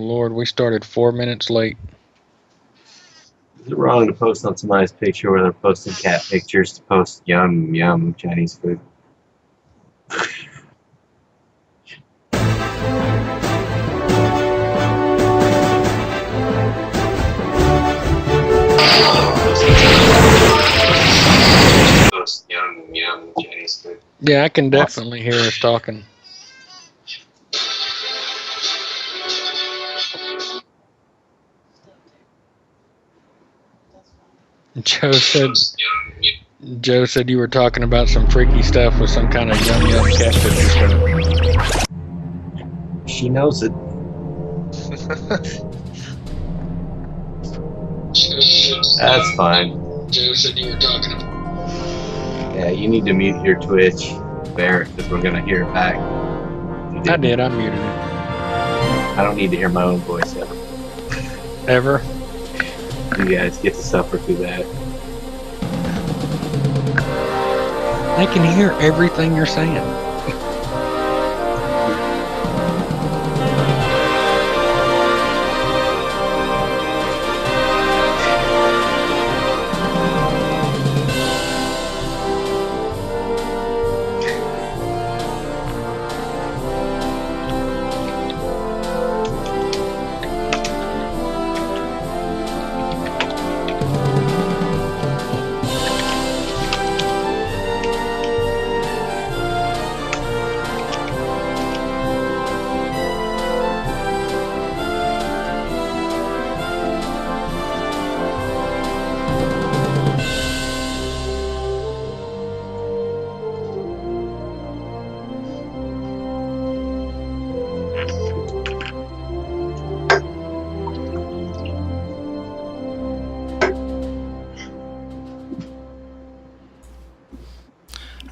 Lord, we started 4 minutes late. Is it wrong to post on somebody's picture where they're posting cat pictures to post yum yum Chinese food? Post yum yum Chinese food. Yeah, I can definitely hear us talking. Joe said you were talking about some freaky stuff with some kind of yum yum catfish stuff. She knows it. That's fine. Joe said you were talking about. Yeah, you need to mute your Twitch, Bear, because we're gonna hear it back. I did. I muted it. I don't need to hear my own voice ever. Ever? You guys get to suffer through that. They can hear everything you're saying.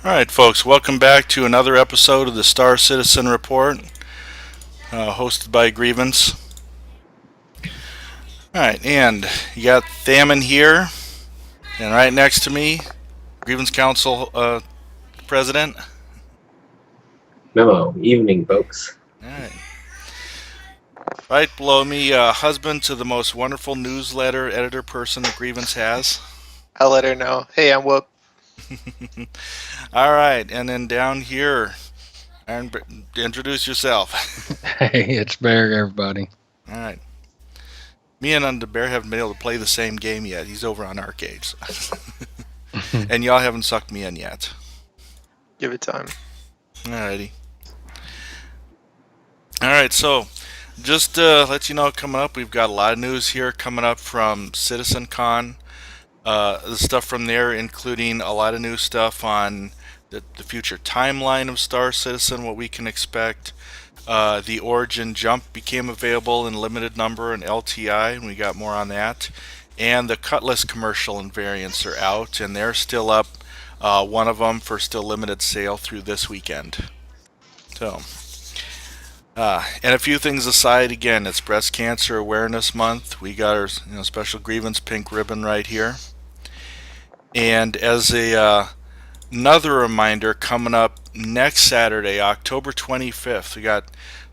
Alright folks, welcome back to another episode of the Star Citizen Report, hosted by Grievance. Alright, and you got Thamin here, and right next to me, Grievance Council President. Memo, evening folks. Alright. Right below me, husband to the most wonderful newsletter editor person that Grievance has. I'll let her know. Hey, I'm Whoop. Alright, and then down here, Aaron, introduce yourself. Hey, it's Bear, everybody. Alright. Me and the Bear haven't been able to play the same game yet. He's over on arcades. And y'all haven't sucked me in yet. Give it time. Alrighty. Alright, so just to let you know, coming up, we've got a lot of news here coming up from CitizenCon. The stuff from there, including a lot of new stuff on the future timeline of Star Citizen, what we can expect. The Origin Jump became available in limited number in LTI, and we got more on that. And the Cutlass commercial and variants are out, and they're still up. One of them for still limited sale through this weekend. So, and a few things aside, again, it's Breast Cancer Awareness Month. We got our special grievance pink ribbon right here. And as another reminder, coming up next Saturday, October 25th, we got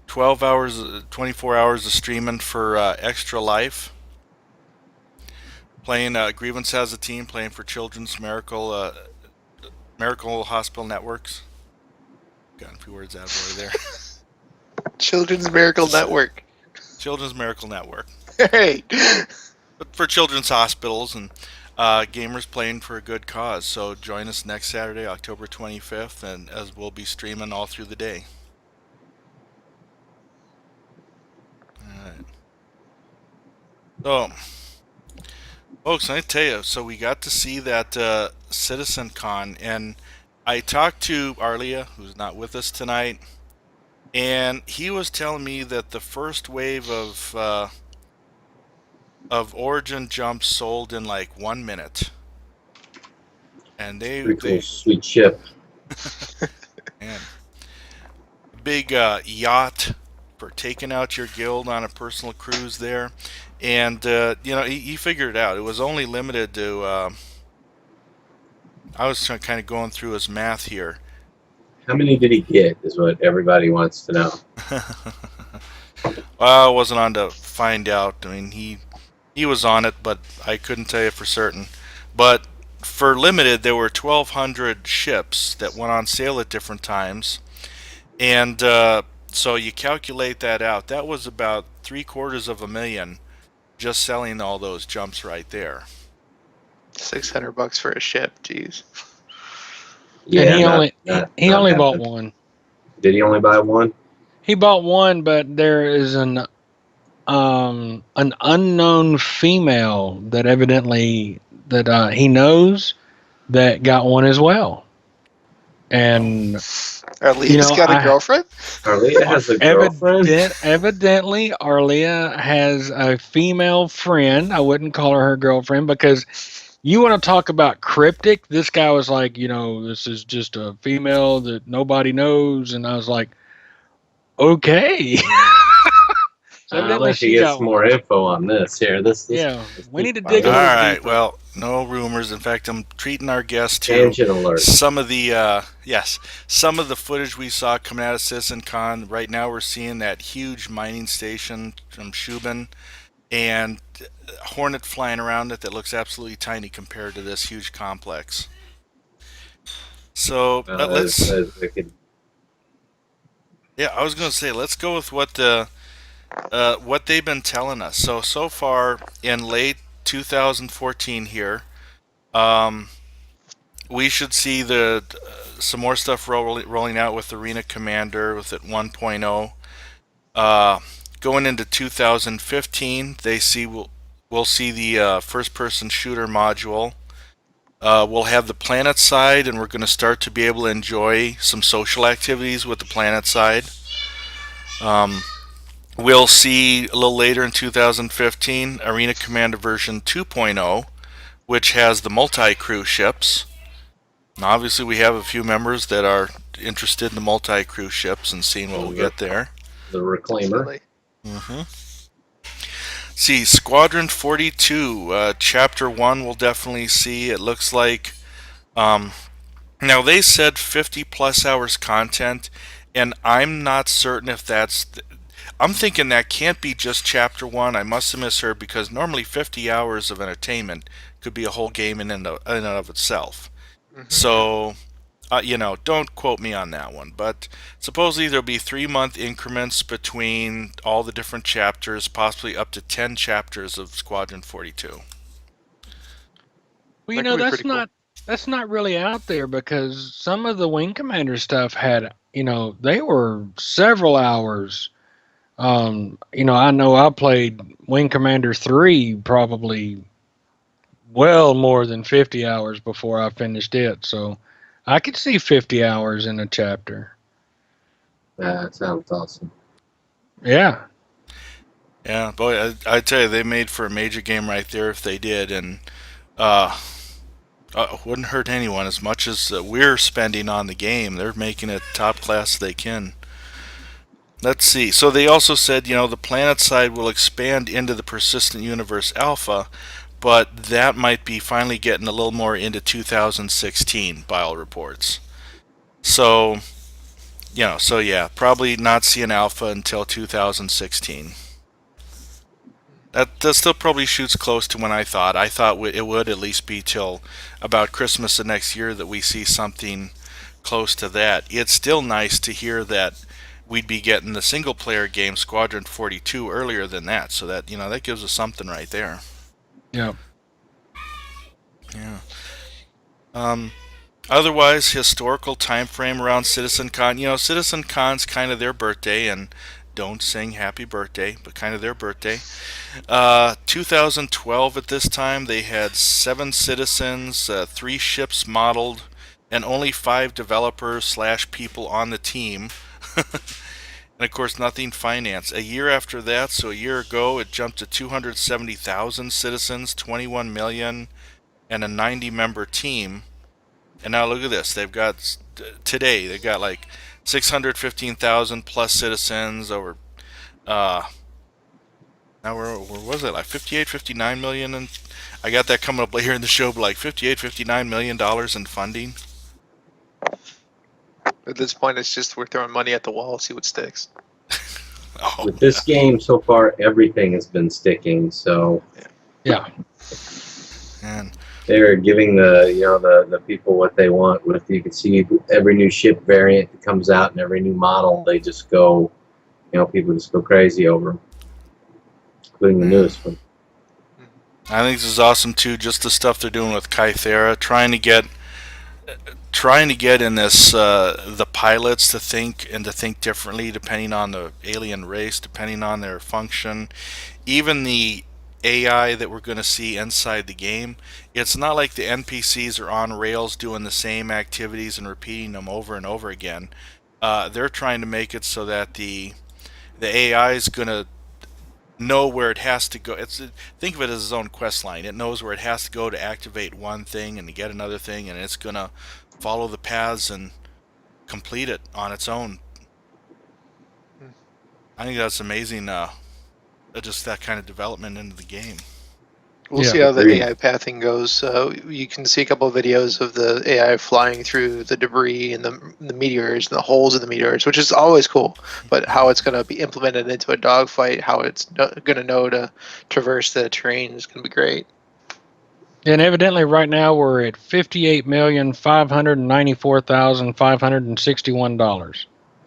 24 hours of streaming for Extra Life. Playing, Grievance has a team playing for Children's Miracle Hospital Networks. Got a few words out of there. Children's Miracle Network. Children's Miracle Network. Hey! But for children's hospitals and gamers playing for a good cause. So join us next Saturday, October 25th, and as we'll be streaming all through the day. Alright. So, folks, I tell you, so we got to see that CitizenCon, and I talked to Arlia, who's not with us tonight, and he was telling me that the first wave of Origin jumps sold in like 1 minute, and Pretty cool, sweet ship. and big yacht for taking out your guild on a personal cruise there, and he figured it out. It was only limited to. I was kind of going through his math here. How many did he get is what everybody wants to know. Well, I wasn't on to find out. I mean, he was on it, but I couldn't tell you for certain. But for limited, there were 1,200 ships that went on sale at different times, and so you calculate that out. That was about $750,000 just selling all those jumps right there. $600 for a ship. Jeez. And he not- only not- he not only that bought much. one. Did he only buy one? He bought one, but there is an unknown female that evidently that he knows that got one as well. And Arlene's got a girlfriend? Arlea has a girlfriend? evidently Arlea has a female friend. I wouldn't call her girlfriend because you want to talk about cryptic. This guy was like, this is just a female that nobody knows. And I was like, okay. So evidently Unless she you get got some more info on this here. This Yeah, we need to keep dig a All little right. deeper. Well, no rumors. In fact, I'm treating our guests to Tangent alert. some of the some of the footage we saw coming out of CitizenCon. Right now, we're seeing that huge mining station from Shubin and a Hornet flying around it that looks absolutely tiny compared to this huge complex. So let's. Yeah, I was going to say let's go with what they've been telling us. So far in late 2014 here, we should see some more stuff rolling out with Arena Commander with it 1.0. Going into 2015, we'll see the first-person shooter module. We'll have the planet side, and we're going to start to be able to enjoy some social activities with the planet side. We'll see a little later in 2015 Arena Commander version 2.0, which has the multi-crew ships. And obviously, we have a few members that are interested in the multi-crew ships and seeing what we get there. The Reclaimer. See, Squadron 42, Chapter 1 we'll definitely see. It looks like... now, they said 50 plus hours content, and I'm not certain if that's... I'm thinking that can't be just Chapter 1. I must have misheard, because normally 50 hours of entertainment could be a whole game in and of itself. So, don't quote me on that one. But supposedly there'll be 3-month increments between all the different chapters, possibly up to 10 chapters of Squadron 42. Well, that's not really out there because some of the Wing Commander stuff had, they were several hours. I know I played Wing Commander 3 probably well more than 50 hours before I finished it. So I could see 50 hours in a chapter. That sounds awesome. Yeah. Yeah, boy, I tell you, they made for a major game right there if they did, and wouldn't hurt anyone as much as we're spending on the game. They're making it top class they can. Let's see. So they also said, the planet side will expand into the Persistent Universe Alpha, but that might be finally getting a little more into 2016 by all reports. So, probably not seeing Alpha until 2016. That still probably shoots close to when I thought. I thought it would at least be till about Christmas of next year that we see something close to that. It's still nice to hear that we'd be getting the single-player game Squadron 42 earlier than that. So that that gives us something right there. Yeah. Yeah. Otherwise, historical time frame around CitizenCon. CitizenCon's kind of their birthday, and don't sing happy birthday, but kind of their birthday. 2012 at this time, they had 7 citizens, 3 ships modeled, and only 5 developers / people on the team. And of course, nothing financed. A year after that, so a year ago, it jumped to 270,000 citizens, 21 million, and a 90-member team. And now look at this. They've got like 615,000 plus citizens over. Now where was it? Like 58, 59 million, and I got that coming up later in the show. But like 58, 59 million dollars in funding. At this point, it's just we're throwing money at the wall, see what sticks. Oh, With this game so far, everything has been sticking. So Yeah. man. they're giving the people what they want. With you can see every new ship variant that comes out and every new model, they just go, people just go crazy over them, including the newest one. I think this is awesome too. Just the stuff they're doing with Kythera, trying to get in this the pilots to think differently depending on the alien race, depending on their function, even the AI that we're going to see inside the game. It's not like the NPCs are on rails doing the same activities and repeating them over and over again. They're trying to make it so that the AI is going to know where it has to go. Think of it as its own quest line. It knows where it has to go to activate one thing and to get another thing, and it's going to follow the paths and complete it on its own. I think that's amazing. Just that kind of development into the game. We'll Yeah, see how the agreed. AI pathing goes. You can see a couple of videos of the AI flying through the debris and the meteors and the holes in the meteors, which is always cool. But how it's going to be implemented into a dogfight, how it's going to know to traverse the terrain is going to be great. And evidently, right now we're at $58,594,561.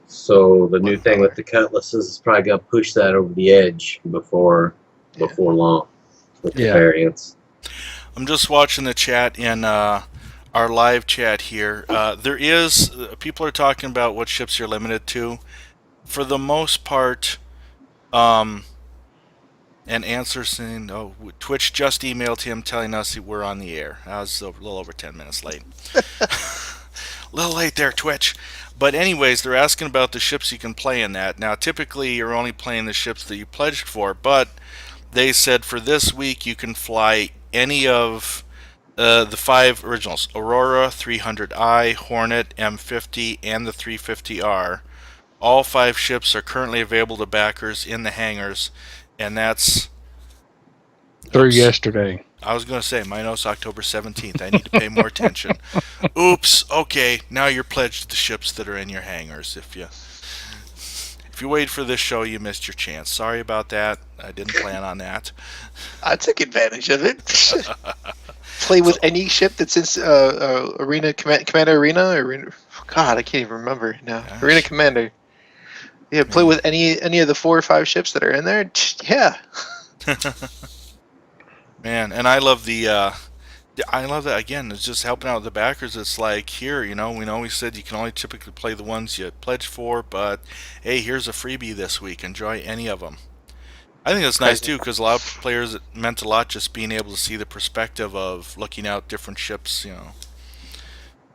So the new thing $1. with the Cutlasses is probably going to push that over the edge before long with the Yeah. variants. I'm just watching the chat in our live chat here. There is people are talking about what ships you're limited to. For the most part, and answer saying, "Oh, Twitch just emailed him telling us that we're on the air." I was a little over 10 minutes late. A little late there, Twitch. But anyways, they're asking about the ships you can play in that. Now, typically, you're only playing the ships that you pledged for, but they said for this week you can fly any of the 5 originals: Aurora, 300i, Hornet, M50, and the 350R. All 5 ships are currently available to backers in the hangars, and that's Through oops. yesterday. I was going to say, my note's October 17th. I need to pay more attention. Oops. Okay, now you're pledged to the ships that are in your hangars. If you wait for this show, you missed your chance. Sorry about that. I didn't plan on that. I took advantage of it. Play with any ship that's in Arena Commander Arena. God, I can't even remember now. Gosh. Arena Commander. Yeah, play with any of the 4 or 5 ships that are in there. Yeah. Man, and I love I love that again. It's just helping out the backers. It's like here, we know we said you can only typically play the ones you pledge for, but hey, here's a freebie this week. Enjoy any of them. I think that's nice too, because a lot of players it meant a lot just being able to see the perspective of looking out different ships.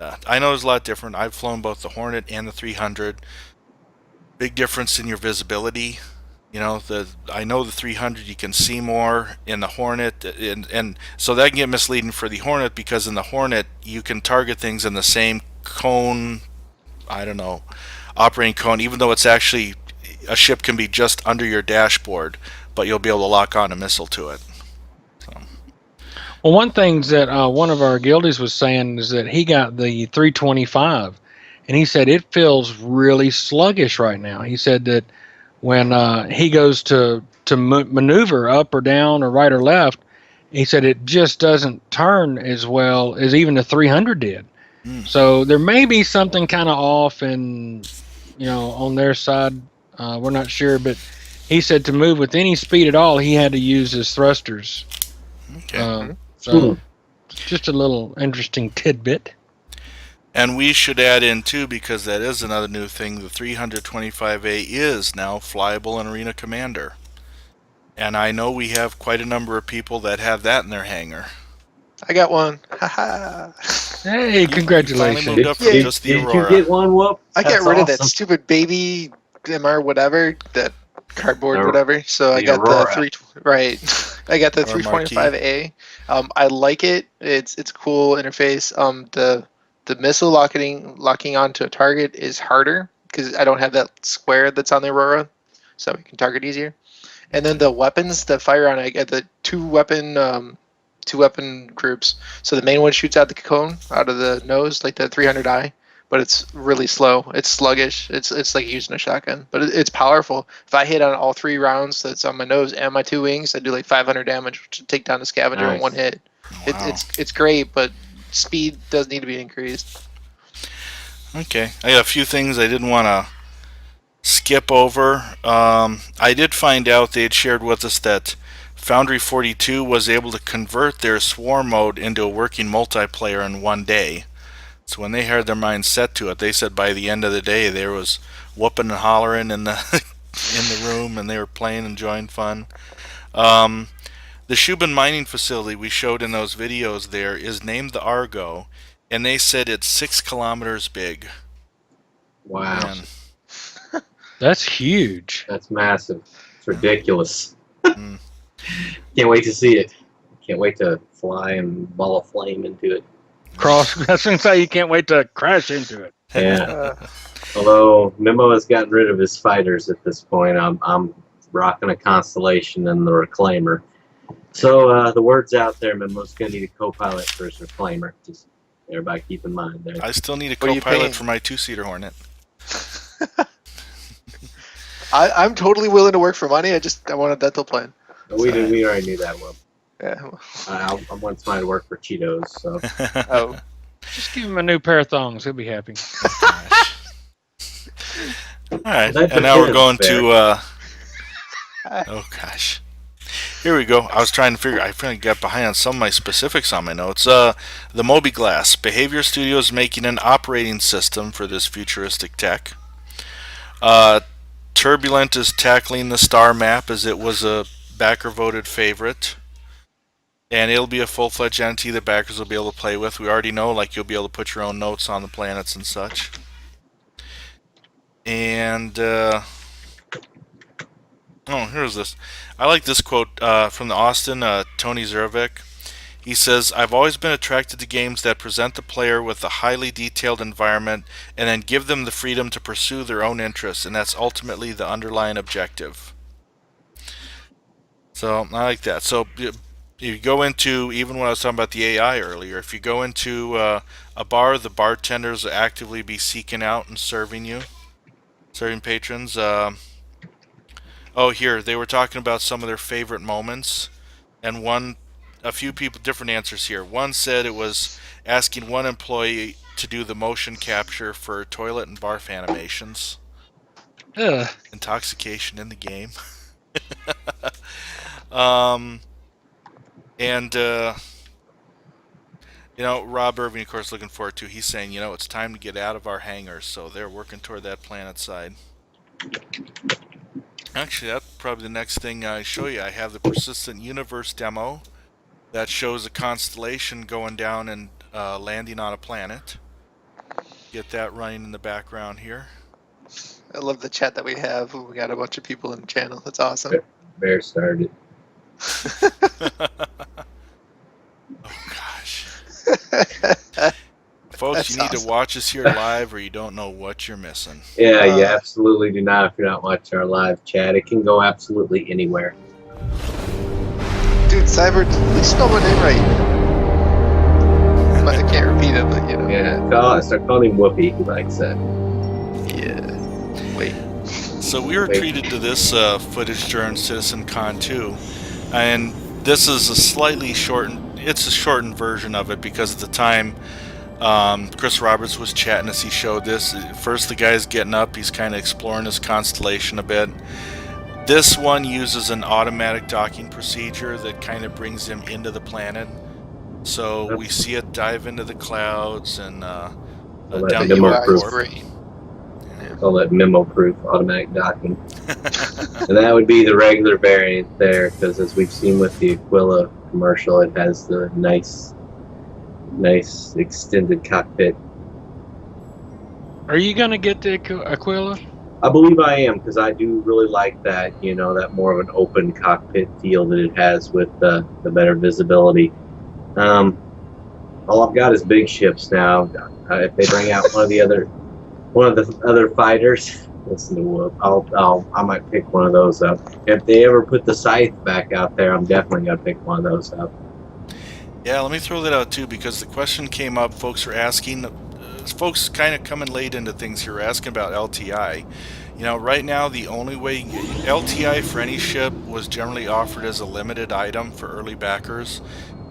I know there's a lot different. I've flown both the Hornet and the 300. Big difference in your visibility. I know the 300 you can see more in the Hornet, and so that can get misleading for the Hornet, because in the Hornet you can target things in the same cone, I don't know, operating cone, even though it's actually a ship can be just under your dashboard, but you'll be able to lock on a missile to it. So. Well, one thing that one of our guildies was saying is that he got the 325, and he said it feels really sluggish right now. He said that when he goes to maneuver up or down or right or left, he said it just doesn't turn as well as even the 300 did. So there may be something kind of off in, on their side. We're not sure, but he said to move with any speed at all, he had to use his thrusters. Okay. So just a little interesting tidbit. And we should add in too, because that is another new thing, the 325A is now flyable in Arena Commander. And I know we have quite a number of people that have that in their hangar. I got one. Haha. Hey, congratulations. You finally moved up from just the Aurora. Did you get one, Whoop? I got That's rid of that awesome. stupid baby MR whatever, that cardboard The- whatever. So I the got Aurora. I got the Or Marquee. 325A. I like it. It's a cool interface. The missile locking onto a target is harder because I don't have that square that's on the Aurora, so we can target easier. And then the weapons that fire on, I get the two weapon groups. So the main one shoots out the cone out of the nose, like the 300i, but it's really slow. It's sluggish. It's like using a shotgun, but it's powerful. If I hit on all 3 rounds that's on my nose and my 2 wings, I do like 500 damage to take down the scavenger in Nice. 1 hit. Wow. It's great, but speed does need to be increased. Okay, I got a few things I didn't want to skip over. I did find out they had shared with us that Foundry 42 was able to convert their swarm mode into a working multiplayer in 1 day. So when they had their mind set to it, they said by the end of the day there was whooping and hollering in the in the room, and they were playing, enjoying fun. The Shubin mining facility we showed in those videos there is named the Argo, and they said it's 6 kilometers big. Wow. Man. That's huge. That's massive. It's ridiculous. Mm. Can't wait to see it. Can't wait to fly and ball of flame into it. That's gonna say you can't wait to crash into it. Yeah. Although Memo has gotten rid of his fighters at this point, I'm rocking a Constellation and the Reclaimer. So the word's out there, Memo's gonna need a co-pilot for his Reclaimer. Just everybody keep in mind there. I still need a What are you paying? co-pilot for my 2-seater Hornet. I'm totally willing to work for money. I want a dental plan. We already knew that one. Yeah. I want somebody to work for Cheetos. So Oh. Just give him a new pair of thongs. He'll be happy. All right, That and now we're going depends, to. Oh gosh, here we go. I was trying to figure. I finally got behind on some of my specifics on my notes. The Moby Glass Behavior Studio is making an operating system for this futuristic tech. Turbulent is tackling the star map as it was a backer voted favorite. And it'll be a full-fledged entity that backers will be able to play with. We already know, like, you'll be able to put your own notes on the planets and such. And, here's this. I like this quote from the Austin, Tony Zervik. He says, "I've always been attracted to games that present the player with a highly detailed environment and then give them the freedom to pursue their own interests, and that's ultimately the underlying objective." So, I like that. So, you go into, even when I was talking about the AI earlier, if you go into a bar, the bartenders will actively be seeking out and serving patrons. Here, they were talking about some of their favorite moments, and a few people, different answers here. One said it was asking one employee to do the motion capture for toilet and barf animations. Ugh. Intoxication in the game. Rob Irving, of course, looking forward to. He's saying, it's time to get out of our hangars, so they're working toward that planet side. Actually, that's probably the next thing I show you. I have the Persistent Universe demo that shows a constellation going down and landing on a planet. Get that running in the background here. I love the chat that we have. We got a bunch of people in the channel. That's awesome. Bear started. Oh gosh. Folks, That's you need awesome. to watch us here live or you don't know what you're missing. Yeah, you absolutely do not if you're not watching our live chat. It can go absolutely anywhere. Dude, Cyber, at least spell my name right. I can't repeat it, but Yeah, start calling him Whoopi. He likes that. Yeah. Wait. So we were treated to this footage during CitizenCon 2, and this is a slightly shortened. It's a shortened version of it because at the time, Chris Roberts was chatting as he showed this. First, the guy's getting up. He's kind of exploring his constellation a bit. This one uses an automatic docking procedure that kind of brings him into the planet. So we see it dive into the clouds and down the the UI is warp. great. Call that memo-proof automatic docking. And that would be the regular variant there, because as we've seen with the Aquila commercial, it has the nice extended cockpit. Are you gonna get the Aquila? I believe I am, because I do really like that, that more of an open cockpit feel that it has with the better visibility. All I've got is big ships now. If they bring out one of the other fighters, listen to Whoop. I might pick one of those up. If they ever put the Scythe back out there, I'm definitely gonna pick one of those up. Yeah, let me throw that out too, because the question came up. Folks are asking folks kind of coming late into things here, asking about LTI. You know, right now the only way LTI for any ship was generally offered as a limited item for early backers.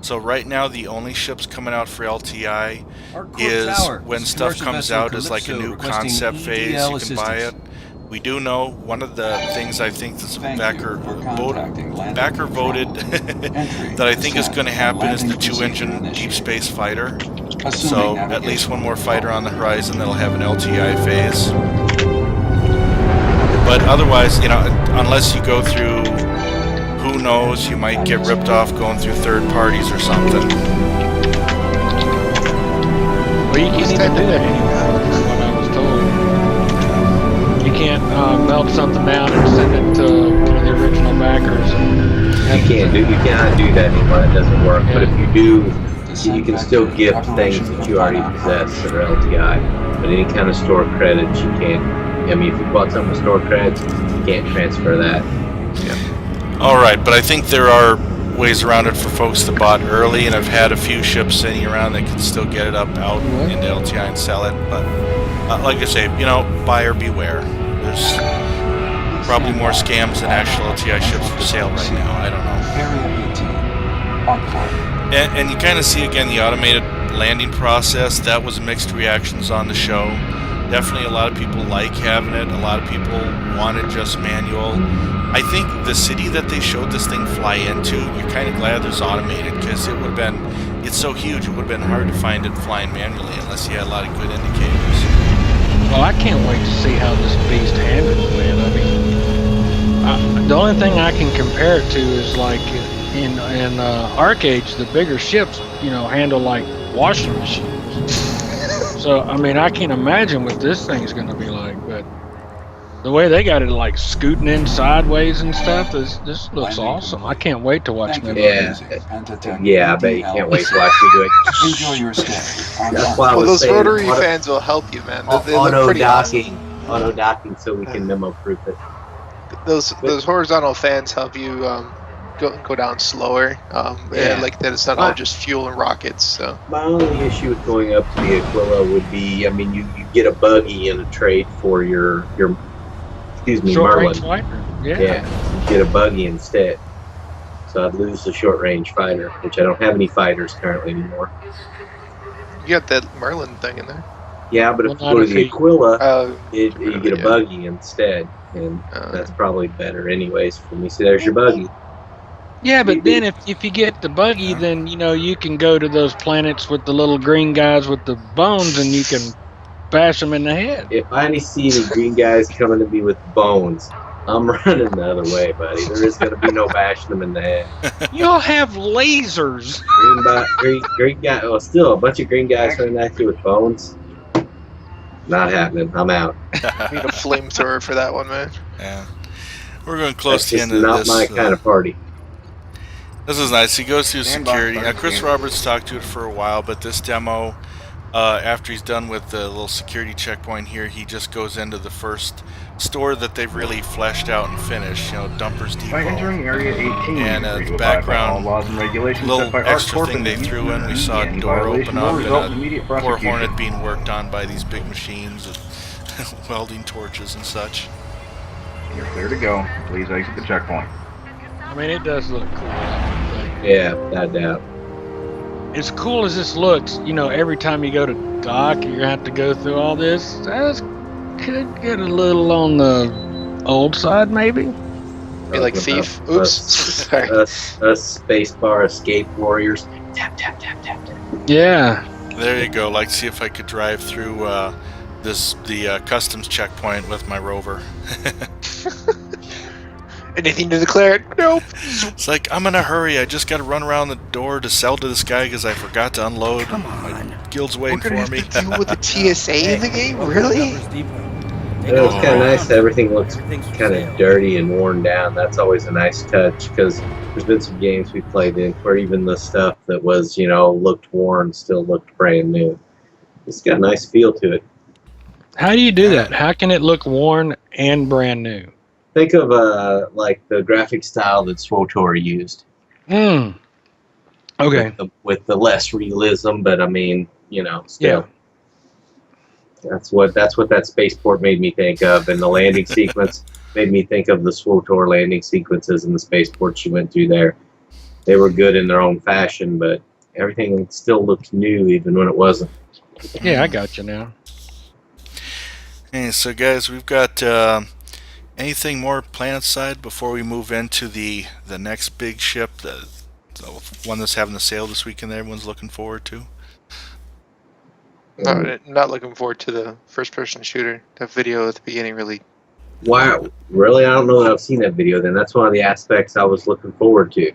So right now the only ships coming out for LTI is when stuff comes out as like a new concept phase, you can buy it. We do know one of the things I think that's backer voted that I think is going to happen is the 2-engine deep space fighter. So at least one more fighter on the horizon that'll have an LTI phase. But otherwise, you know, unless you go through, who knows, you might get ripped off going through third parties or something. Well, you can't even do that anymore, is what I was told. You can't melt something down and send it to the original backers. You cannot do that anymore. That doesn't work. Yeah. But if you do, you can still gift things that you already possess that are LTI. But any kind of store credits, you can't. I mean, if you bought something with store credits, you can't transfer that. Yeah. All right, but I think there are ways around it for folks that bought early, and I've had a few ships sitting around that can still get it up out into LTI and sell it. But like I say, you know, buyer beware. There's probably more scams than actual LTI ships for sale right now. I don't know. And you kind of see again the automated landing process. That was mixed reactions on the show. Definitely a lot of people like having it. A lot of people wanted just manual. I think the city that they showed this thing fly into, you're kind of glad there's automated, because it would have been, it's so huge, it would have been hard to find it flying manually unless you had a lot of good indicators. Well, I can't wait to see how this beast handles, man. I mean, the only thing I can compare it to is like in Arcades, the bigger ships, you know, handle like washing machines. So, I mean, I can't imagine what this thing's going to be like, but the way they got it, like, scooting in sideways and stuff, this looks awesome. I can't wait to watch them. Yeah, I bet you can't wait to watch me do it. Enjoy your stay. That's why I was those saying, rotary fans will help you, man. They look pretty awesome. Auto docking, so we can memo proof it. Those horizontal fans help you go down slower. Like that, it's not all just fuel and rockets. So my only issue with going up to the Aquila would be, I mean, you get a buggy in a trade for your short Merlin. range fighter. Yeah, you get a buggy instead. So I'd lose the short range fighter, which I don't have any fighters currently anymore. You got that Merlin thing in there. Yeah, but if you go to the Aquila, you get a buggy instead, and that's probably better anyways for me. So there's your buggy. Yeah, but then if you get the buggy, then, you know, you can go to those planets with the little green guys with the bones, and you can bash them in the head. If I see any green guys coming to me with bones, I'm running the other way, buddy. There is going to be no bashing them in the head. You'll have lasers. Green guy. Well, still a bunch of green guys running at you with bones. Not happening. I'm out. You need a flamethrower for that one, man. Yeah, we're going close to the end of this. Not my kind of party. This is nice. He goes through security. Now, Chris Roberts talked to it for a while, but this demo, after he's done with the little security checkpoint here, he just goes into the first store that they've really fleshed out and finished, you know, Dumpers Depot. By entering Area 18, and the background laws and regulations little by extra thing they threw in, we saw a door open up and a poor Hornet being worked on by these big machines with welding torches and such. You're clear to go. Please exit the checkpoint. I mean, it does look cool. Yeah, without doubt. As cool as this looks, you know, every time you go to dock, you're going to have to go through all this. That could get a little on the old side, maybe. Be like Thief. Oops. Sorry. Us space bar escape warriors. Tap, tap, tap, tap, tap. Yeah. There you go. Like, see if I could drive through the customs checkpoint with my rover. Anything to declare? Nope. It's like, I'm in a hurry. I just got to run around the door to sell to this guy because I forgot to unload. Come on. My guild's waiting We're gonna for me. have to deal with the TSA in the game? Really? It was kind of nice that everything looks kind of dirty and worn down. That's always a nice touch, because there's been some games we played in where even the stuff that was, you know, looked worn still looked brand new. It's got a nice feel to it. How do you do that? How can it look worn and brand new? Think of like the graphic style that SWTOR used. Okay. With the less realism, but I mean, you know, still. That's what that spaceport made me think of, and the landing sequence made me think of the SWTOR landing sequences and the spaceports you went through there. They were good in their own fashion, but everything still looked new even when it wasn't. Yeah, I got you now. Hey, so guys, we've got anything more planet side before we move into the next big ship, the one that's having the sale this weekend that everyone's looking forward to? Not looking forward to the first-person shooter. That video at the beginning really. Why? Really? I don't know that I've seen that video. Then that's one of the aspects I was looking forward to.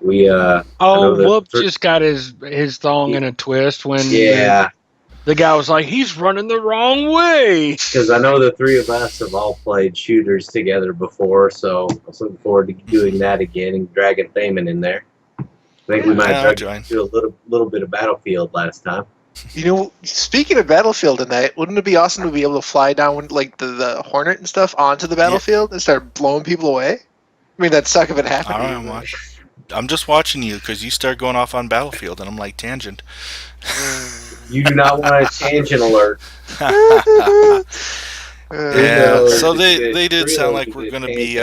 We Whoop just got his thong in a twist when the guy was like, he's running the wrong way. Because I know the three of us have all played shooters together before, so I was looking forward to doing that again and dragging Thamin in there. I think we might have tried to do a little bit of Battlefield last time. You know, speaking of Battlefield in that, wouldn't it be awesome to be able to fly down like the Hornet and stuff onto the battlefield and start blowing people away? I mean, that'd suck if it happened. I'm just watching you because you start going off on Battlefield, and I'm like, tangent. You do not want a tangent alert. So they did sound like we're going to be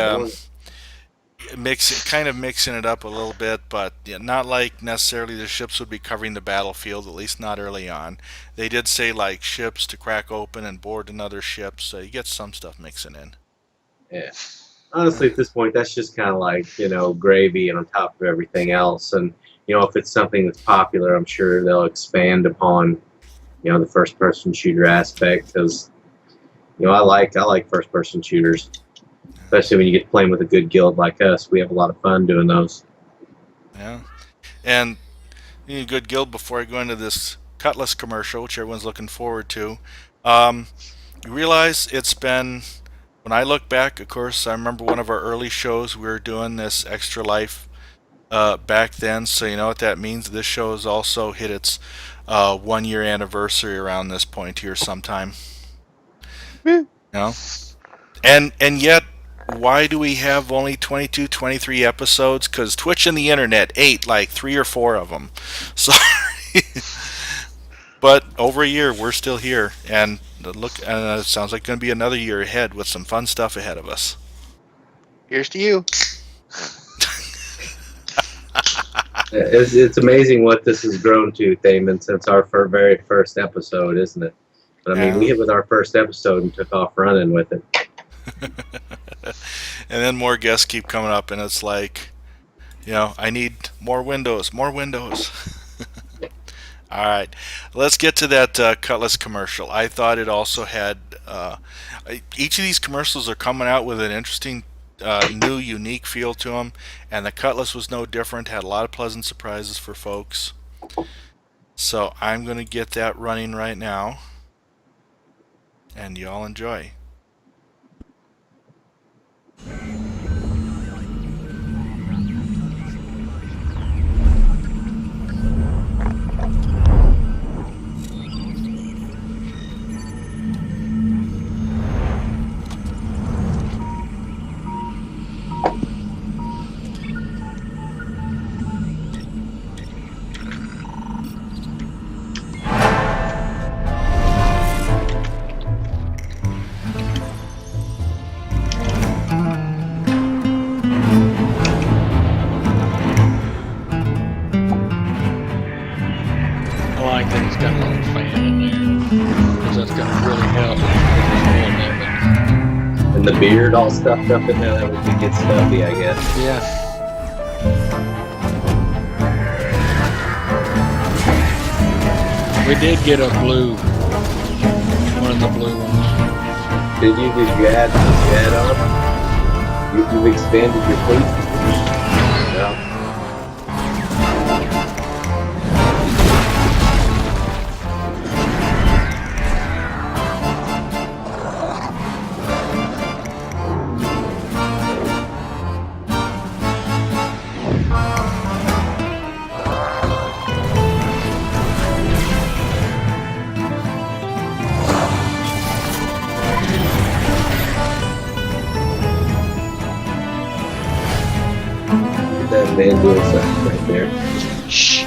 mixing it up a little bit, but not like necessarily the ships would be covering the battlefield, at least not early on. They did say like ships to crack open and board another ship, so you get some stuff mixing in. Yeah. Honestly, at this point, that's just kind of like, gravy on top of everything else. And, if it's something that's popular, I'm sure they'll expand upon, the first-person shooter aspect. Because, I like first-person shooters, especially when you get playing with a good guild like us. We have a lot of fun doing those. Yeah, and you need a good guild before I go into this Cutlass commercial, which everyone's looking forward to. You realize it's been. When I look back, of course, I remember one of our early shows, we were doing this Extra Life back then, so you know what that means? This show has also hit its 1 year anniversary around this point here sometime. And yet, why do we have only 22, 23 episodes? Because Twitch and the internet ate like 3 or 4 of them. Sorry. But over a year, we're still here, and it sounds like going to be another year ahead with some fun stuff ahead of us. Here's to you. It's amazing what this has grown to, Thamin, since our very first episode, isn't it? But I mean, we hit with our first episode and took off running with it. And then more guests keep coming up, and it's like, I need more windows. All right, let's get to that Cutlass commercial. I thought it also had each of these commercials are coming out with an interesting, new, unique feel to them, and the Cutlass was no different. Had a lot of pleasant surprises for folks. So I'm going to get that running right now, and y'all enjoy. And the beard all stuffed up in there, that would be good stuffy, I guess. Yeah. We did get a blue, one of the blue ones. Did you add on? You've expanded your fleet? No. That man doing something right there. Shh.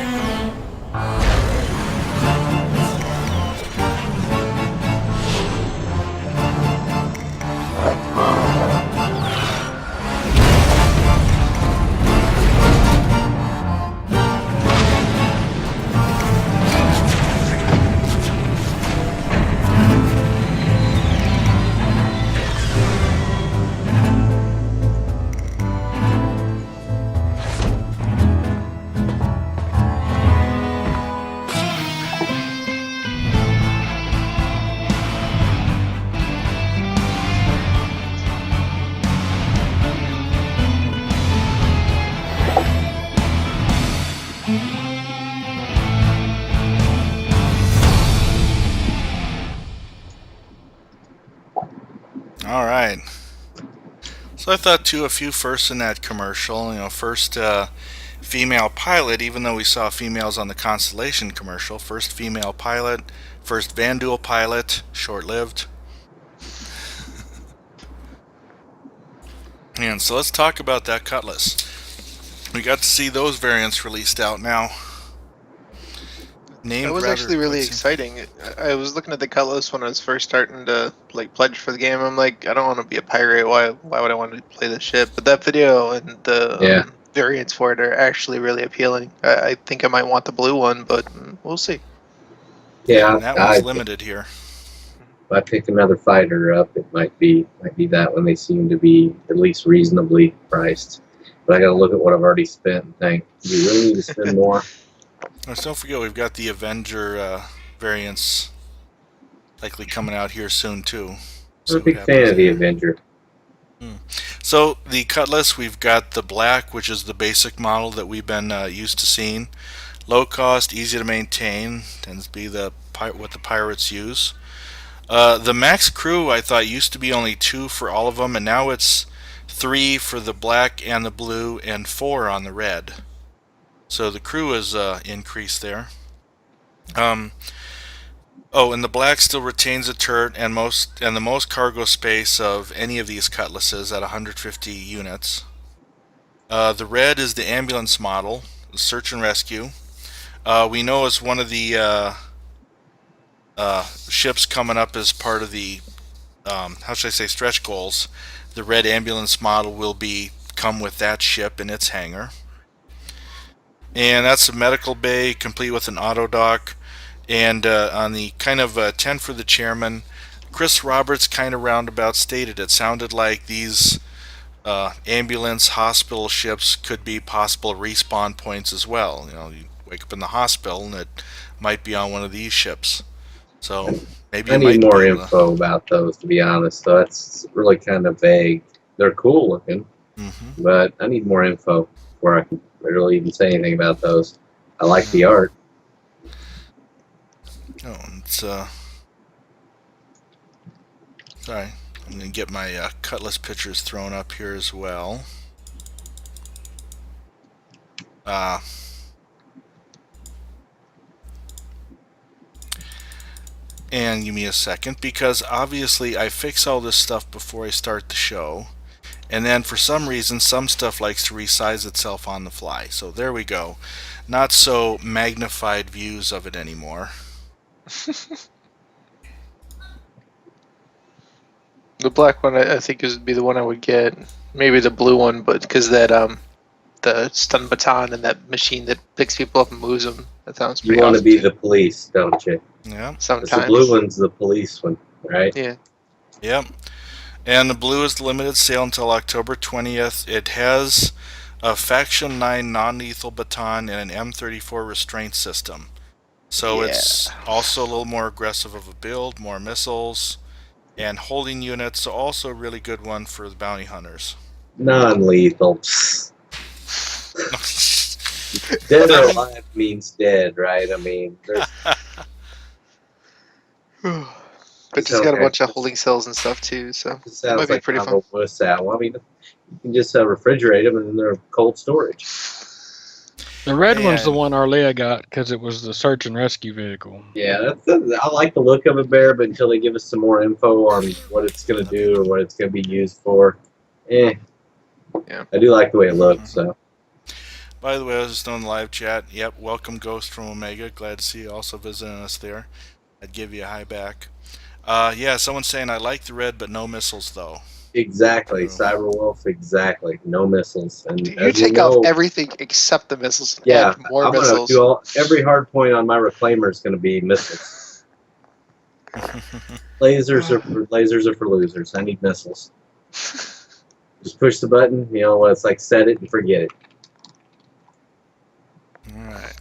All right. So I thought too, a few firsts in that commercial. First female pilot, even though we saw females on the Constellation commercial. First female pilot, first Vanduul pilot, short-lived. And so let's talk about that Cutlass. We got to see those variants released out now. That was actually really exciting. I was looking at the Cutlass when I was first starting to pledge for the game. I'm like, I don't want to be a pirate. Why would I want to play the ship? But that video and the variants for it are actually really appealing. I think I might want the blue one, but we'll see. Yeah, and that one's limited here. If I pick another fighter up, it might be that one. They seem to be at least reasonably priced. But I got to look at what I've already spent and think, do you really need to spend more? Let's don't forget we've got the Avenger variants likely coming out here soon too. I'm a big fan of the Avenger. So the Cutlass, we've got the black, which is the basic model that we've been used to seeing. Low cost, easy to maintain, tends to be what the pirates use. The max crew I thought used to be only 2 for all of them, and now it's 3 for the black and the blue and 4 on the red. So the crew is increased there. And the black still retains a turret and the most cargo space of any of these Cutlasses at 150 units. The red is the ambulance model, the search and rescue. We know it's one of the ships coming up as part of the stretch goals. The red ambulance model will come with that ship in its hangar. And that's a medical bay complete with an auto dock. And on the kind of 10 for the chairman, Chris Roberts kind of roundabout stated it sounded like these ambulance hospital ships could be possible respawn points as well. You wake up in the hospital and it might be on one of these ships. So maybe I need more info about those, to be honest. So that's really kind of vague. They're cool looking, but I need more info before I can really even say anything about those. I like the art. Oh, it's sorry. I'm going to get my Cutlass pictures thrown up here as well. And give me a second, because obviously I fix all this stuff before I start the show. And then for some reason, some stuff likes to resize itself on the fly. So there we go. Not so magnified views of it anymore. The black one, I think, would be the one I would get. Maybe the blue one, but because that the stun baton and that machine that picks people up and moves them. That sounds pretty. You want to be the police, don't you? Yeah. Sometimes. The blue one's the police one, right? Yeah. Yep. And the blue is limited sale until October 20th. It has a Faction 9 non-lethal baton and an M34 restraint system. So it's also a little more aggressive of a build, more missiles, and holding units. So also a really good one for the bounty hunters. Non-lethal. Dead or alive means dead, right? I mean, but it's got a bunch of holding cells and stuff too, so it might be pretty fun. Well, I mean, you can just refrigerate them and then they're cold storage. The red one's the one Arlea got because it was the search and rescue vehicle. Yeah, I like the look of it, Bear, but until they give us some more info on what it's going to do or what it's going to be used for, yeah. I do like the way it looks, so. By the way, I was just on the live chat. Yep, welcome Ghost from Omega. Glad to see you also visiting us there. I'd give you a hi back. Someone's saying I like the red, but no missiles though. Exactly, Cyberwolf. Exactly, no missiles. And you take off everything except the missiles. Yeah, add more missiles. Every hard point on my reclaimer is going to be missiles. Lasers are for losers. I need missiles. Just push the button. It's like set it and forget it. Alright.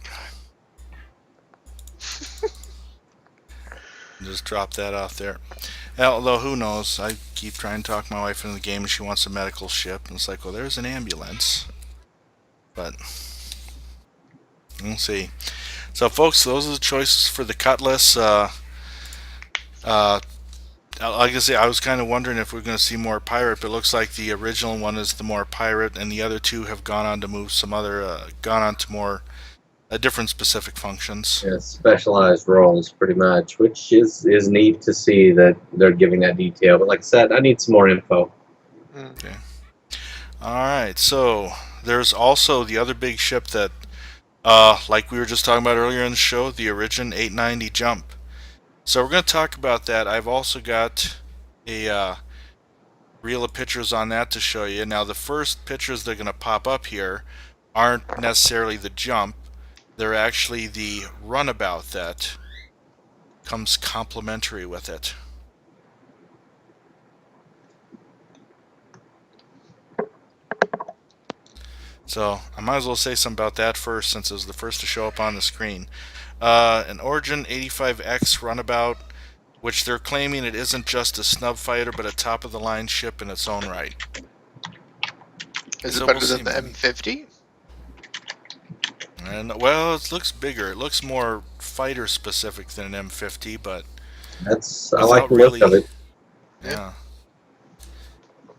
Just drop that off there. Although, who knows? I keep trying to talk my wife into the game and she wants a medical ship. And it's like, well, there's an ambulance. But, we'll see. So, folks, those are the choices for the Cutlass. like I say, I was kind of wondering if we're going to see more pirate, but it looks like the original one is the more pirate, and the other two have gone on to move some other, gone on to more different specific functions. Yeah, specialized roles, pretty much, which is neat to see that they're giving that detail. But like I said, I need some more info. Okay. All right. So there's also the other big ship that, like we were just talking about earlier in the show, the Origin 890 Jump. So we're going to talk about that. I've also got a reel of pictures on that to show you. Now, the first pictures that are going to pop up here aren't necessarily the jump. They're actually the runabout that comes complementary with it. So I might as well say something about that first, since it was the first to show up on the screen. An Origin 85X runabout, which they're claiming it isn't just a snub fighter, but a top-of-the-line ship in its own right. Is So it better we'll than see, the maybe. M50? And well, it looks bigger. It looks more fighter-specific than an M50, but I like the look of it. Yeah.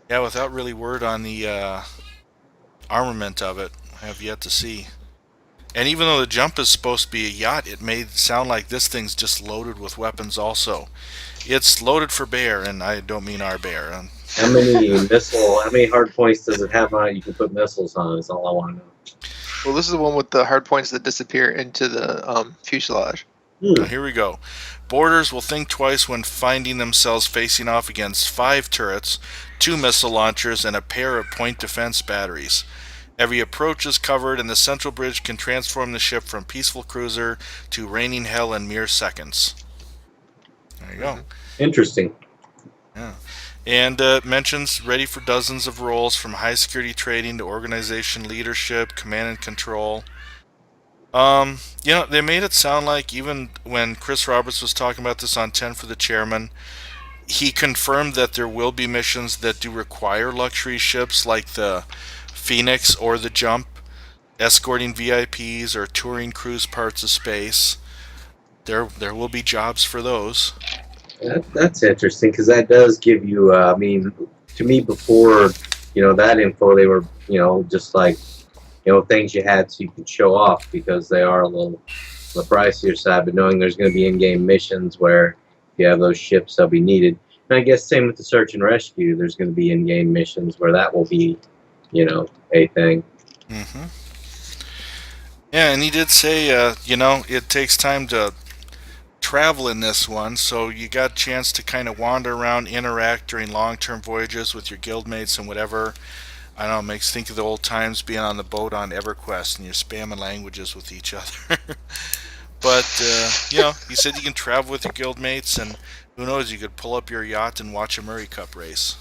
Yeah, without really word on the armament of it, I have yet to see. And even though the jump is supposed to be a yacht, it made sound like this thing's just loaded with weapons also. It's loaded for bear, and I don't mean our bear. How many hard points does it have on it? You can put missiles on. Is all I want to know. Well, this is the one with the hard points that disappear into the fuselage. Now, here we go. Boarders will think twice when finding themselves facing off against 5 turrets, 2 missile launchers, and a pair of point defense batteries. Every approach is covered, and the central bridge can transform the ship from peaceful cruiser to raining hell in mere seconds. There you go. Interesting. Yeah. And mentions ready for dozens of roles, from high security trading to organization leadership, command and control. They made it sound like, even when Chris Roberts was talking about this on 10 for the Chairman, he confirmed that there will be missions that do require luxury ships like the Phoenix or the Jump, escorting VIPs or touring cruise parts of space. There will be jobs for those. That's interesting, because that does give you. To me, before that info, they were just like things you had so you could show off, because they are a little on the pricier side. But knowing there's going to be in-game missions where if you have those ships, they'll be needed. And I guess same with the search and rescue. There's going to be in-game missions where that will be, a thing. Mm-hmm. Yeah, and he did say, it takes time to travel in this one, so you got a chance to kind of wander around, interact during long-term voyages with your guildmates and whatever. I don't know, makes think of the old times being on the boat on EverQuest and you're spamming languages with each other. But, he said you can travel with your guildmates, and who knows, you could pull up your yacht and watch a Murray Cup race.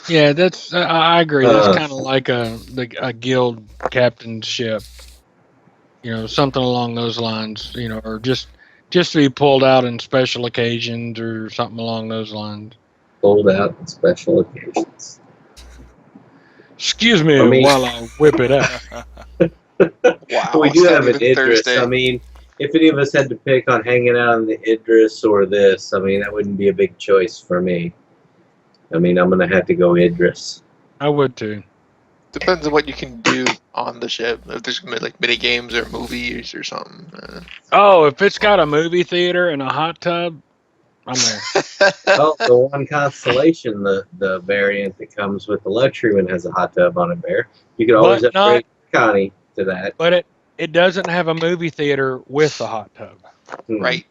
Yeah, that's I agree. That's kind of like a guild captain ship. Something along those lines. Or just to be pulled out in special occasions or something along those lines. Pulled out in special occasions. Excuse me while I whip it out. Wow. We do have an Idris. Thursday. If any of us had to pick on hanging out on the Idris or this, that wouldn't be a big choice for me. I'm going to have to go Idris. I would too. Depends on what you can do on the ship. If there's gonna be like mini games or movies or something. Oh, if it's got a movie theater and a hot tub, I'm there. Well, the one Constellation, the variant that comes with the luxury one, has a hot tub on it, Bear. You could always upgrade Connie to that. But it doesn't have a movie theater with the hot tub. Right.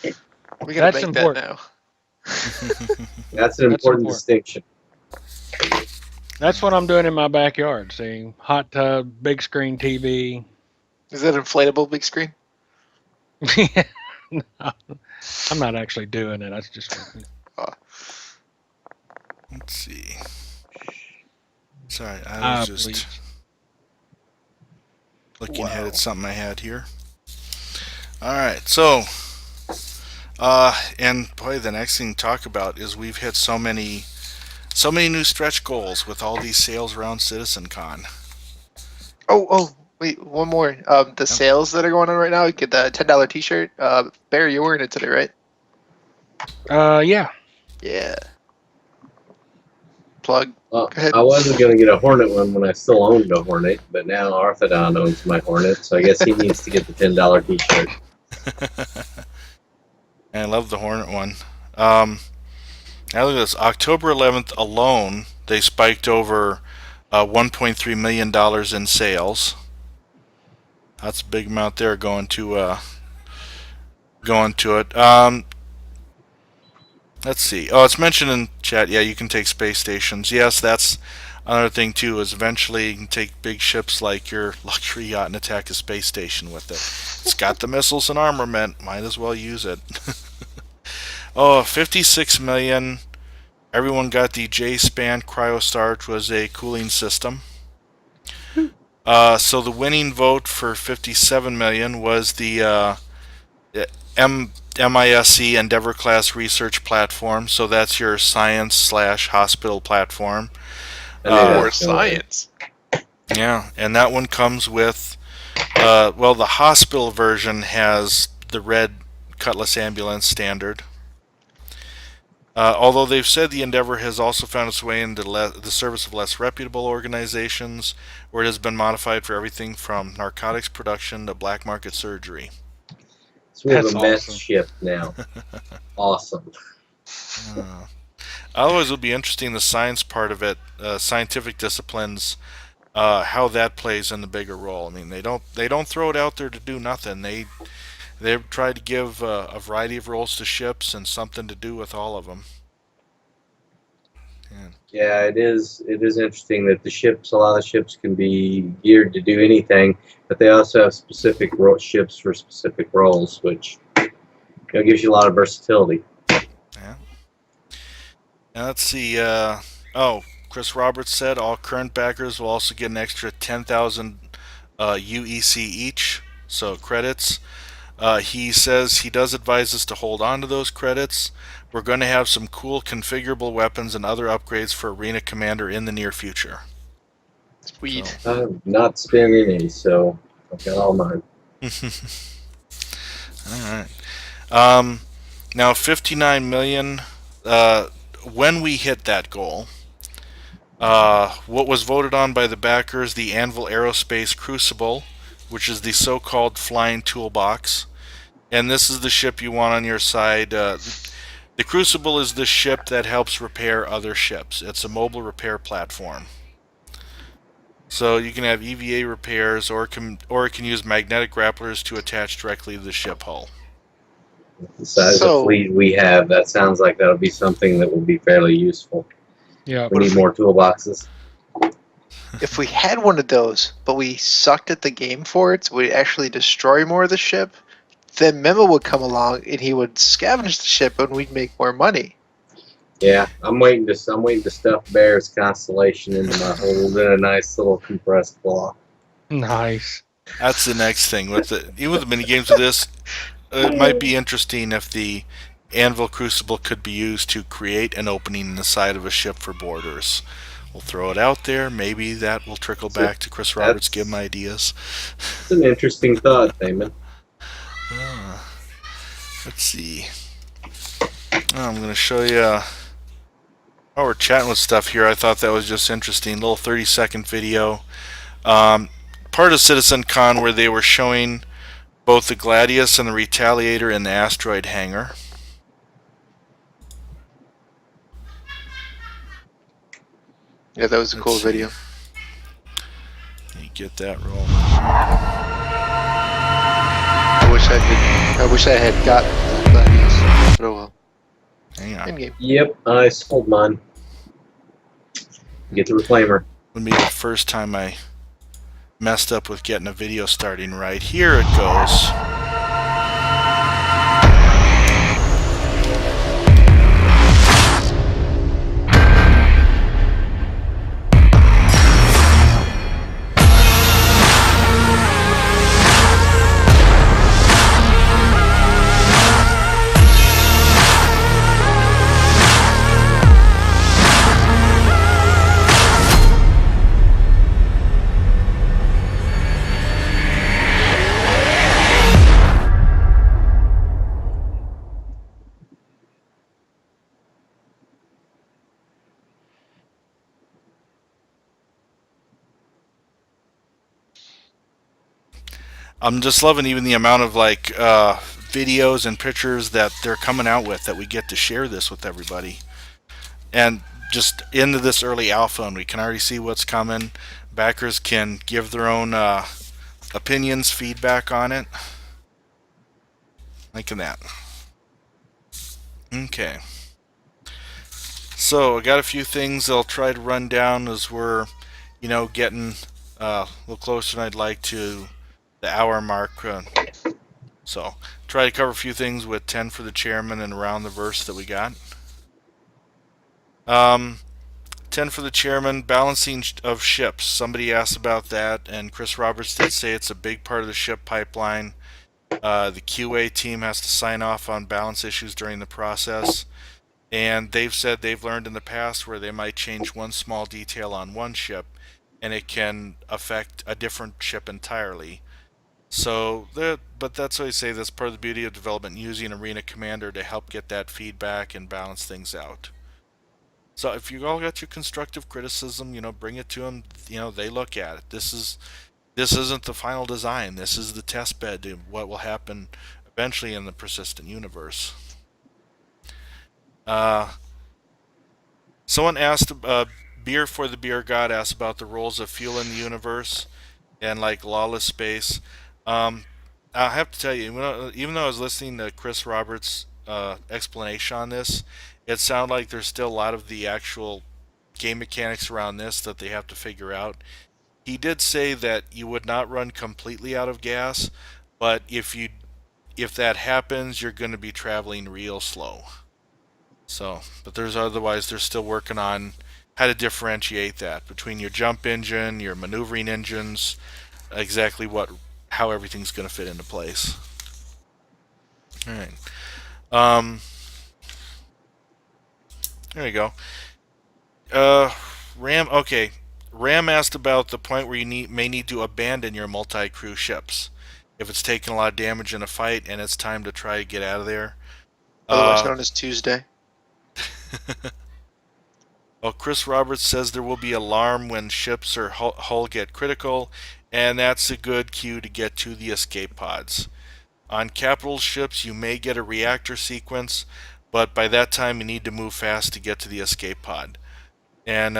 We gotta That's make important. that now. That's an important distinction. That's what I'm doing in my backyard. See, hot tub, big screen TV. Is that inflatable big screen? No, I'm not actually doing it. That's just. Let's see. Sorry, I was just looking ahead at something I had here. All right, so, and boy, the next thing to talk about is we've hit so many new stretch goals with all these sales around CitizenCon. Oh, wait, one more. The sales that are going on right now, you get the $10 t-shirt. Bear, you're wearing it today, right? Yeah. Yeah. Plug. Well, Go ahead. I wasn't going to get a Hornet one when I still owned a Hornet, but now Arthadon owns my Hornet, so I guess he needs to get the $10 t-shirt. I love the Hornet one. Now look at this. October 11th alone, they spiked over $1.3 million in sales. That's a big amount there going to it. Let's see. Oh, it's mentioned in chat. Yeah, you can take space stations. Yes, that's another thing too. Is eventually you can take big ships like your luxury yacht and attack a space station with it. It's got the missiles and armament. Might as well use it. Oh, 56 million. Everyone got the J-Span CryoStar, which was a cooling system. So the winning vote for 57 million was the MISC Endeavour class research platform. So that's your science/hospital platform. Or science. Yeah, and that one comes with, well, the hospital version has the red Cutlass ambulance standard. Although they've said the Endeavour has also found its way into the service of less reputable organizations, where it has been modified for everything from narcotics production to black market surgery. So we have That's a mess awesome. ship now. Awesome. Otherwise, it would be interesting, the science part of it, scientific disciplines, how that plays in the bigger role. I mean, they don't throw it out there to do nothing. They've tried to give a variety of roles to ships and something to do with all of them. Yeah, it is interesting that a lot of ships can be geared to do anything, but they also have specific ships for specific roles, which gives you a lot of versatility. Yeah. Now let's see. Chris Roberts said all current backers will also get an extra 10,000 UEC each, so credits. He says he does advise us to hold on to those credits. We're going to have some cool configurable weapons and other upgrades for Arena Commander in the near future. Sweet. I'm not spending any, so I've got all mine. All right. Now 59 million. When we hit that goal, what was voted on by the backers, the Anvil Aerospace Crucible, which is the so-called flying toolbox, and this is the ship you want on your side. The Crucible is the ship that helps repair other ships. It's a mobile repair platform. So you can have EVA repairs, or it can use magnetic grapplers to attach directly to the ship hull. The size of fleet we have, that sounds like that'll be something that will be fairly useful. Yeah. We need more toolboxes. If we had one of those, but we sucked at the game for it, so we'd actually destroy more of the ship, then Memo would come along and he would scavenge the ship and we'd make more money. Yeah, I'm waiting to stuff Bear's constellation into my hold in a nice little compressed block. Nice. That's the next thing. Even with the mini games of this, it might be interesting if the Anvil Crucible could be used to create an opening in the side of a ship for boarders. We'll throw it out there. Maybe that will trickle back to Chris Roberts, give him ideas. It's an interesting thought, Thamin. Let's see. I'm going to show you. While we're chatting with stuff here, I thought that was just interesting. Little 30-second video. Part of CitizenCon where they were showing both the Gladius and the Retaliator in the asteroid hangar. Yeah, that was a cool video. You get that rolling. I wish I had gotten the Gladius. But oh well. Hang on. In-game. Yep, I sold mine. Get the reclaimer. Would be the first time I messed up with getting a video starting right. Here it goes. I'm just loving even the amount of like videos and pictures that they're coming out with that we get to share this with everybody. And just into this early alpha, and we can already see what's coming. Backers can give their own opinions, feedback on it. Liking that. Okay. So I got a few things I'll try to run down as we're, getting a little closer than I'd like to the hour mark. So try to cover a few things with 10 for the chairman and around the verse that we got. 10 for the chairman, balancing of ships. Somebody asked about that, and Chris Roberts did say it's a big part of the ship pipeline. The QA team has to sign off on balance issues during the process. And they've said they've learned in the past where they might change one small detail on one ship, and it can affect a different ship entirely. But that's why I say that's part of the beauty of development, using Arena Commander to help get that feedback and balance things out. So if you all got your constructive criticism, bring it to them. They look at it. This isn't the final design. This is the test bed to what will happen eventually in the persistent universe. Someone asked, Beer for the Beer God asked about the roles of fuel in the universe and like lawless space. I have to tell you, even though I was listening to Chris Roberts' explanation on this, it sounded like there's still a lot of the actual game mechanics around this that they have to figure out. He did say that you would not run completely out of gas, but if that happens, you're going to be traveling real slow. So, but they're still working on how to differentiate that between your jump engine, your maneuvering engines, exactly how everything's going to fit into place. All right. There you go. Ram. Okay. Ram asked about the point where you may need to abandon your multi-crew ships if it's taking a lot of damage in a fight and it's time to try to get out of there. Otherwise known as Tuesday. Well, Chris Roberts says there will be alarm when ships or hull get critical, and that's a good cue to get to the escape pods. On capital ships, you may get a reactor sequence, but by that time you need to move fast to get to the escape pod. And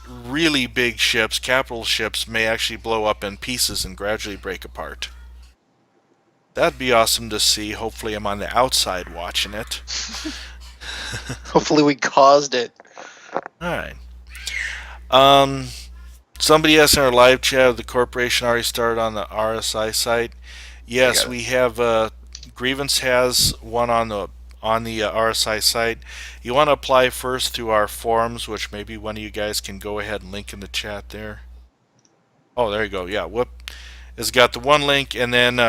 really big ships, capital ships, may actually blow up in pieces and gradually break apart. That'd be awesome to see. Hopefully I'm on the outside watching it. Hopefully we caused it. Alright. Somebody asked in our live chat, the corporation already started on the RSI site. Yes, we have. Grievance has one on the RSI site. You want to apply first through our forums, which maybe one of you guys can go ahead and link in the chat there. Oh, there you go. Yeah, Whoop has got the one link, and then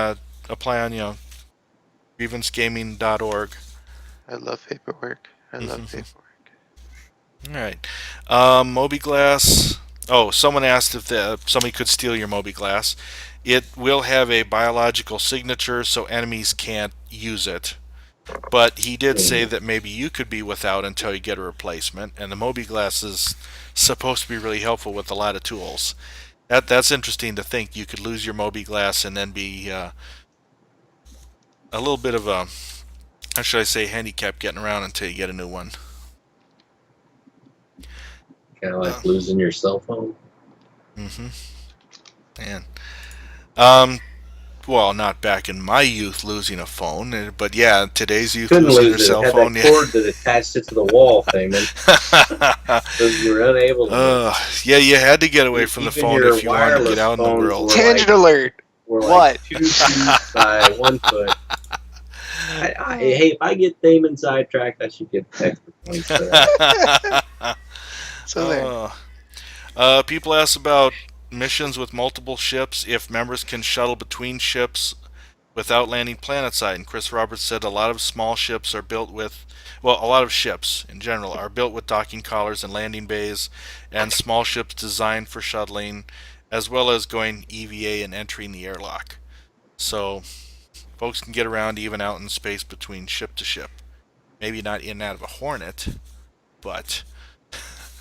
apply on grievancegaming.org. I love paperwork. I love paperwork. All right. Mobiglass. Oh, someone asked if somebody could steal your Mobiglass. It will have a biological signature, so enemies can't use it. But he did say that maybe you could be without until you get a replacement, and the Mobiglass is supposed to be really helpful with a lot of tools. That's interesting to think you could lose your Mobiglass and then be a little bit of a, how should I say, handicap getting around until you get a new one. Kind of like losing your cell phone. Man. Well, not back in my youth losing a phone, but yeah, today's youth losing their cell phone. It had that cord that attached it to the wall, Thamin. So you were unable to. Yeah, you had to get away from the phone if you wanted to get out in the world. Tangent alert! What? 2 feet by 1 foot. Hey, if I get Thamin sidetracked, I should get extra points for that. So there. People ask about missions with multiple ships, if members can shuttle between ships without landing planetside. And Chris Roberts said a lot of small ships are built with, well, a lot of ships in general are built with docking collars and landing bays, and small ships designed for shuttling, as well as going EVA and entering the airlock. So folks can get around even out in space between ship to ship. Maybe not in and out of a Hornet, but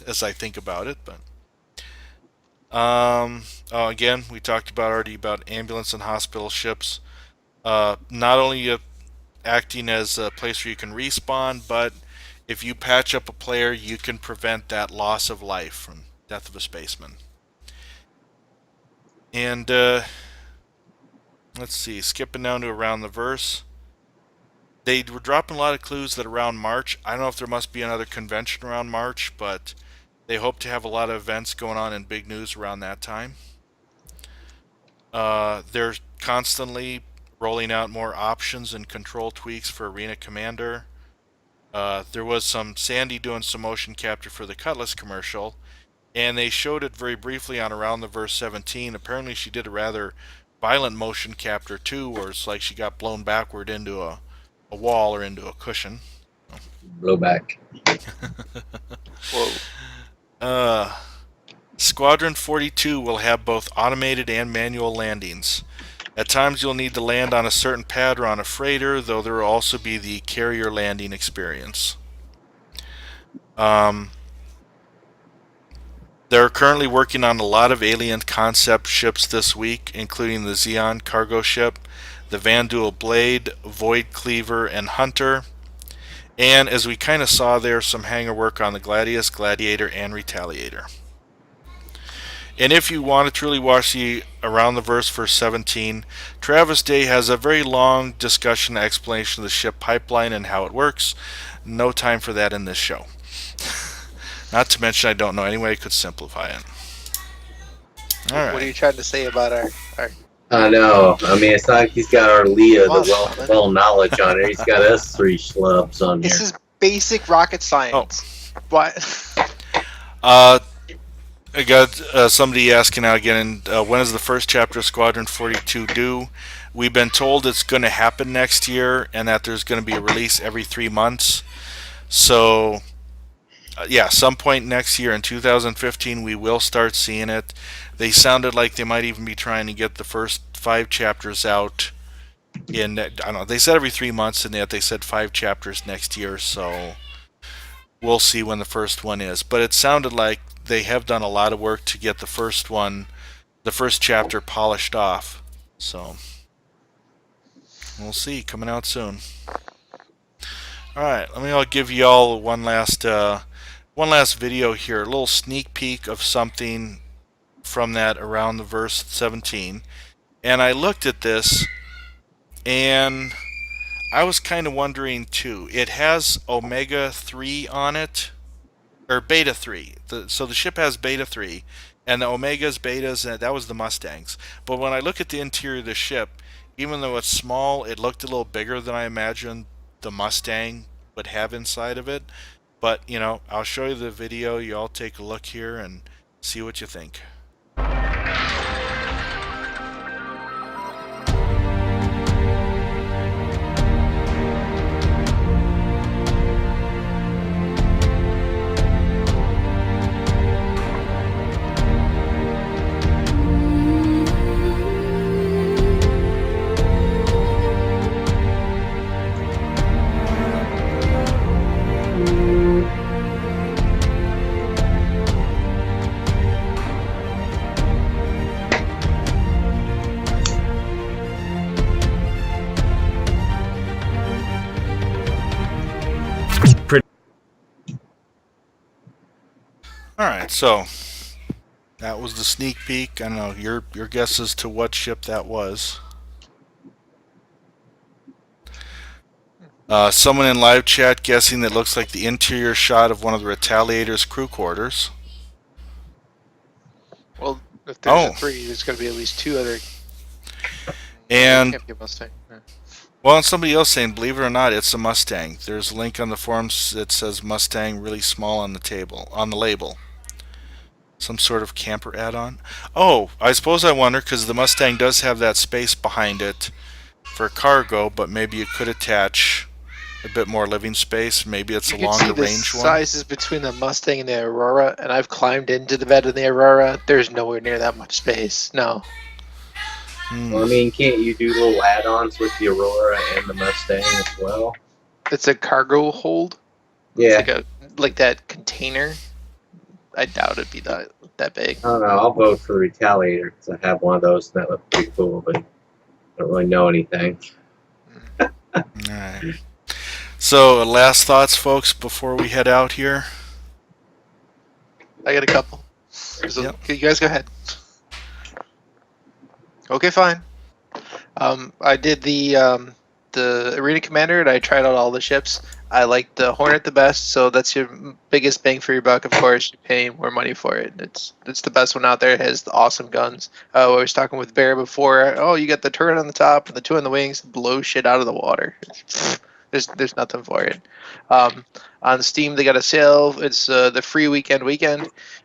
as I think about it, but Again, we talked about already about ambulance and hospital ships. Not only acting as a place where you can respawn, but if you patch up a player, you can prevent that loss of life from death of a spaceman. And let's see, skipping down to around the verse. They were dropping a lot of clues that around March, I don't know if there must be another convention around March, but they hope to have a lot of events going on and big news around that time. They're constantly rolling out more options and control tweaks for Arena Commander. There was some Sandy doing some motion capture for the Cutlass commercial, and they showed it very briefly on Around the Verse 17. Apparently she did a rather violent motion capture too, where it's like she got blown backward into a wall or into a cushion. Blowback. Whoa. Squadron 42 will have both automated and manual landings. At times you'll need to land on a certain pad or on a freighter, though there will also be the carrier landing experience. They're currently working on a lot of alien concept ships this week, including the Xeon cargo ship, the Vanduul Blade, Void Cleaver, and Hunter. And as we kind of saw there, some hangar work on the Gladius, Gladiator, and Retaliator. And if you want to truly watch the Around the Verse for 17, Travis Day has a very long discussion and explanation of the ship pipeline and how it works. No time for that in this show. Not to mention I don't know any way I could simplify it. All right. What are you trying to say about our I know. I mean, it's not like he's got our Leah, Come on, the Thamin. well knowledge on it. He's got us three schlubs on here. This is basic rocket science. What? I got somebody asking now again, when is the first chapter of Squadron 42 due? We've been told it's going to happen next year and that there's going to be a release every 3 months. So, yeah, some point next year in 2015 we will start seeing it. They sounded like they might even be trying to get the first 5 chapters out in, I don't know, they said every 3 months and yet they said 5 chapters next year, so we'll see when the first one is. But it sounded like they have done a lot of work to get the first one, the first chapter polished off. So we'll see, coming out soon. All right, I'll give you all one last video here, a little sneak peek of something from that Around the Verse 17. And I looked at this and I was kind of wondering too. It has Omega 3 on it, or Beta 3. So the ship has Beta 3, and the Omegas, Betas, and that was the Mustangs. But when I look at the interior of the ship, even though it's small, it looked a little bigger than I imagined the Mustang would have inside of it. But, I'll show you the video. You all take a look here and see what you think. Alright, so that was the sneak peek. I don't know, your guess as to what ship that was. Someone in live chat guessing that looks like the interior shot of one of the Retaliator's crew quarters. Well, if there's a 3, there's going to be at least 2 other. And Can't be a Mustang. Yeah. well, and somebody else saying, believe it or not, it's a Mustang. There's a link on the forums that says Mustang really small on the label. Some sort of camper add-on. Oh, I suppose I wonder, because the Mustang does have that space behind it for cargo, but maybe you could attach a bit more living space. Maybe it's a longer range one. You can see the sizes between the Mustang and the Aurora, and I've climbed into the bed of the Aurora. There's nowhere near that much space. No. Well, I mean, can't you do little add-ons with the Aurora and the Mustang as well? It's a cargo hold. Yeah. It's like that container. I doubt it'd be that big. I don't know. I'll vote for the Retaliator because I have one of those and that looked pretty cool, but I don't really know anything. All right. So, last thoughts, folks, before we head out here. I got a couple. So, Yep. You guys go ahead. Okay, fine. I did the Arena Commander, and I tried out all the ships. I like the Hornet the best, so that's your biggest bang for your buck. Of course, you're paying more money for it. It's the best one out there. It has the awesome guns. I was talking with Bear before. Oh, you got the turret on the top and the two on the wings. Blow shit out of the water. There's nothing for it. On Steam, they got a sale. It's the free weekend.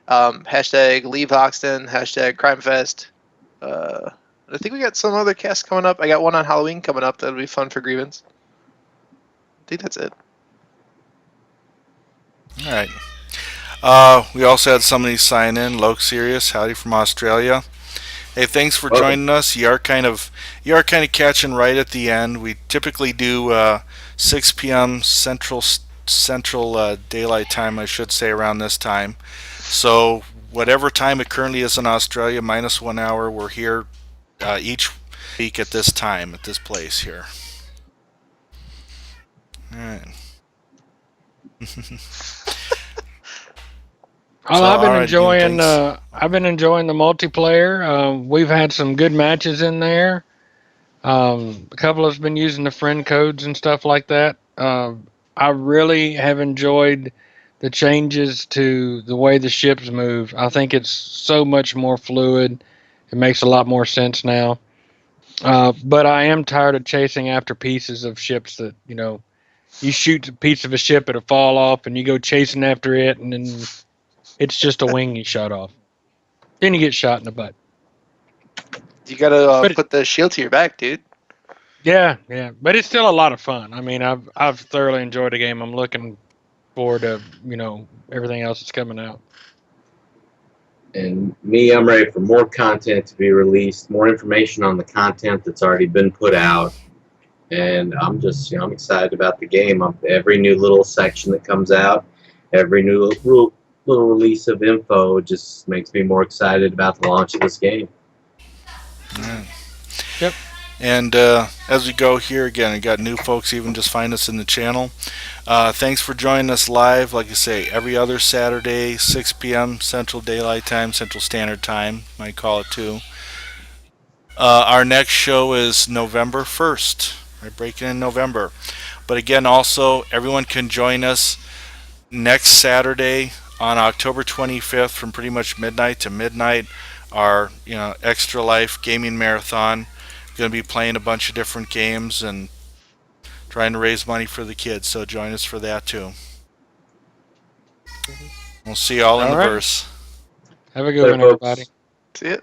Hashtag Leave Hoxton. Hashtag CrimeFest. I think we got some other casts coming up. I got one on Halloween coming up. That'll be fun for Grievance. I think that's it. All right. We also had somebody sign in. Loke Sirius, howdy from Australia. Hey, thanks for joining us. You are kind of catching right at the end. We typically do 6 p.m. Central Daylight Time, I should say, around this time. So whatever time it currently is in Australia, minus 1 hour, we're here each week at this time, at this place here. All right. Well, I've been enjoying. Dean, I've been enjoying the multiplayer. We've had some good matches in there. A couple of us been using the friend codes and stuff like that. I really have enjoyed the changes to the way the ships move. I think it's so much more fluid. It makes a lot more sense now. But I am tired of chasing after pieces of ships that, you shoot a piece of a ship, it'll fall off, and you go chasing after it, and then it's just a wing you shot off. Then you get shot in the butt. You gotta put the shield to your back, dude. Yeah, but it's still a lot of fun. I mean, I've thoroughly enjoyed the game. I'm looking forward to everything else that's coming out. And me, I'm ready for more content to be released, more information on the content that's already been put out. And I'm just, I'm excited about the game. Every new little section that comes out, every new little release of info just makes me more excited about the launch of this game. Yeah. Yep. And as we go here, again, we got new folks even just find us in the channel. Thanks for joining us live. Like I say, every other Saturday, 6 p.m. Central Daylight Time, Central Standard Time, might call it too. Our next show is November 1st. We're breaking in November. But again, also, everyone can join us next Saturday on October 25th from pretty much midnight to midnight. Our Extra Life Gaming Marathon. Going to be playing a bunch of different games and trying to raise money for the kids. So join us for that too. We'll see you all in the verse. Have a good one, everybody. See it.